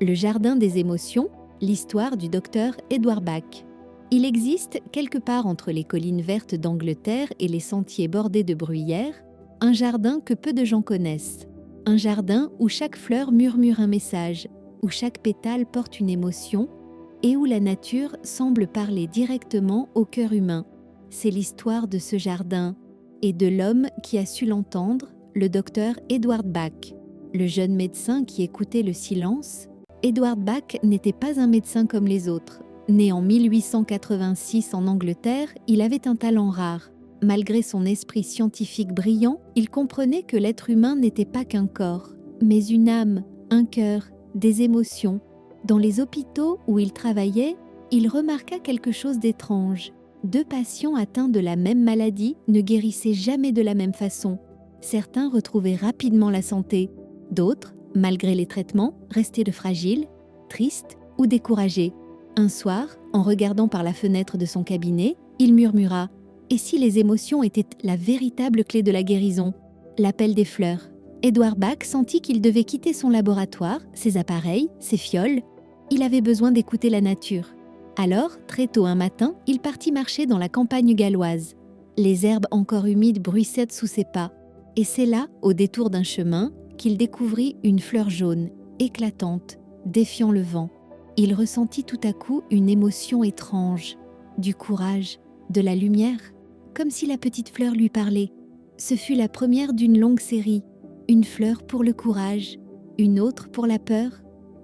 Le jardin des émotions, l'histoire du docteur Edward Bach. Il existe, quelque part entre les collines vertes d'Angleterre et les sentiers bordés de bruyères, un jardin que peu de gens connaissent. Un jardin où chaque fleur murmure un message, où chaque pétale porte une émotion et où la nature semble parler directement au cœur humain. C'est l'histoire de ce jardin et de l'homme qui a su l'entendre, le docteur Edward Bach. Le jeune médecin qui écoutait le silence. Edward Bach n'était pas un médecin comme les autres. Né en 1886 en Angleterre, il avait un talent rare. Malgré son esprit scientifique brillant, il comprenait que l'être humain n'était pas qu'un corps, mais une âme, un cœur, des émotions. Dans les hôpitaux où il travaillait, il remarqua quelque chose d'étrange. 2 patients atteints de la même maladie ne guérissaient jamais de la même façon. Certains retrouvaient rapidement la santé, d'autres, malgré les traitements, restaient fragiles, tristes ou découragés. Un soir, en regardant par la fenêtre de son cabinet, il murmura « Et si les émotions étaient la véritable clé de la guérison ?» L'appel des fleurs. Edward Bach sentit qu'il devait quitter son laboratoire, ses appareils, ses fioles. Il avait besoin d'écouter la nature. Alors, très tôt un matin, il partit marcher dans la campagne galloise. Les herbes encore humides bruissaient sous ses pas. Et c'est là, au détour d'un chemin, qu'il découvrit une fleur jaune, éclatante, défiant le vent. Il ressentit tout à coup une émotion étrange, du courage, de la lumière, comme si la petite fleur lui parlait. Ce fut la première d'une longue série, une fleur pour le courage, une autre pour la peur,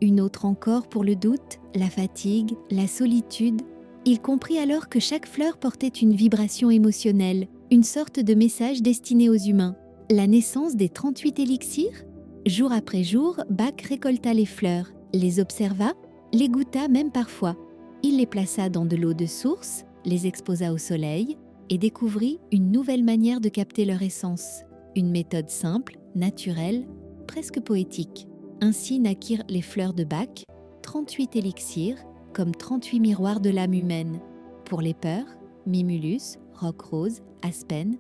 une autre encore pour le doute, la fatigue, la solitude. Il comprit alors que chaque fleur portait une vibration émotionnelle, une sorte de message destiné aux humains. La naissance des 38 élixirs? Jour après jour, Bach récolta les fleurs, les observa, les goûta même parfois. Il les plaça dans de l'eau de source, les exposa au soleil et découvrit une nouvelle manière de capter leur essence. Une méthode simple, naturelle, presque poétique. Ainsi naquirent les fleurs de Bach, 38 élixirs, comme 38 miroirs de l'âme humaine. Pour les peurs, Mimulus, roc-rose, aspen.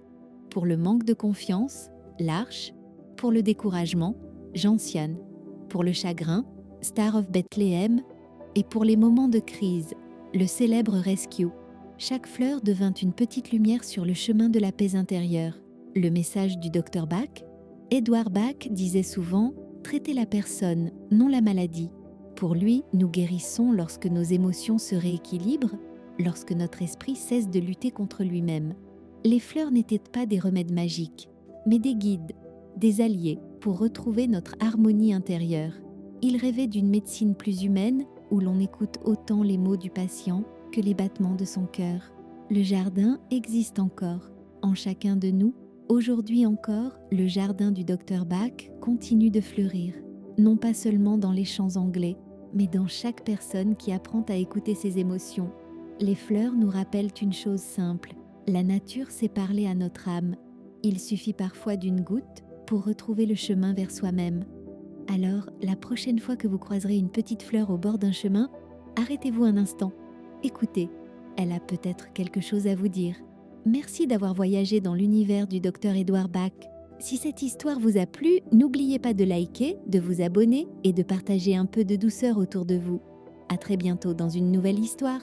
Pour le manque de confiance, l'arche. Pour le découragement, gentiane. Pour le chagrin, Star of Bethlehem. Et pour les moments de crise, le célèbre Rescue. Chaque fleur devint une petite lumière sur le chemin de la paix intérieure. Le message du docteur Bach? Edward Bach disait souvent « Traitez la personne, non la maladie ». Pour lui, nous guérissons lorsque nos émotions se rééquilibrent, lorsque notre esprit cesse de lutter contre lui-même. Les fleurs n'étaient pas des remèdes magiques, mais des guides, des alliés pour retrouver notre harmonie intérieure. Il rêvait d'une médecine plus humaine où l'on écoute autant les mots du patient que les battements de son cœur. Le jardin existe encore, en chacun de nous. Aujourd'hui encore, le jardin du docteur Bach continue de fleurir, non pas seulement dans les champs anglais, mais dans chaque personne qui apprend à écouter ses émotions. Les fleurs nous rappellent une chose simple, la nature sait parler à notre âme. Il suffit parfois d'une goutte pour retrouver le chemin vers soi-même. Alors, la prochaine fois que vous croiserez une petite fleur au bord d'un chemin, arrêtez-vous un instant, écoutez, elle a peut-être quelque chose à vous dire. Merci d'avoir voyagé dans l'univers du docteur Edward Bach. Si cette histoire vous a plu, n'oubliez pas de liker, de vous abonner et de partager un peu de douceur autour de vous. À très bientôt dans une nouvelle histoire.